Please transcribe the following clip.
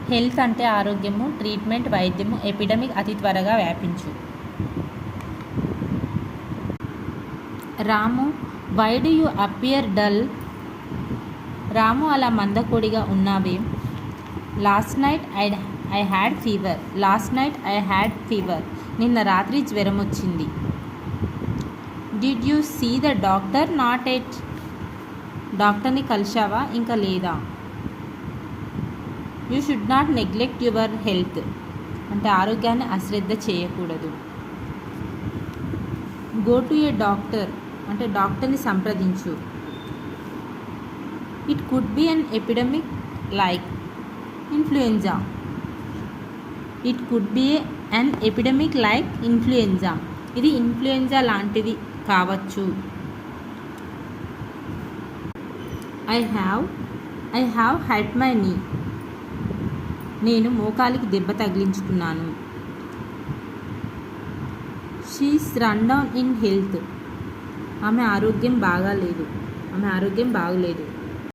Health అంటే ఆరోగ్యము, treatment వైద్యము, ఎపిడమిక్ అతి త్వరగా వ్యాపించు. Ramu, why do you appear dull? Ramu, అలా మందకొడిగా ఉన్నావేం? Last night I had fever. నిన్న రాత్రి జ్వరం వచ్చింది. Did you see the doctor? Not yet. డాక్టర్ని కలిశావా? ఇంకా లేదా. You should not neglect your health. అంటే ఆరోగ్యాన్ని అశ్రద్ధ చేయకూడదు. Go to a doctor. అంటే డాక్టర్ని సంప్రదించు. It could be an epidemic like influenza. It could be an epidemic like influenza. ఇది ఇన్ఫ్లుయెంజా లాంటిది కావచ్చు. I have hurt my knee. నేను మోకాలికి దెబ్బ తగిలించుకున్నాను. She's run down in health. ఆమె ఆరోగ్యం బాగలేదు.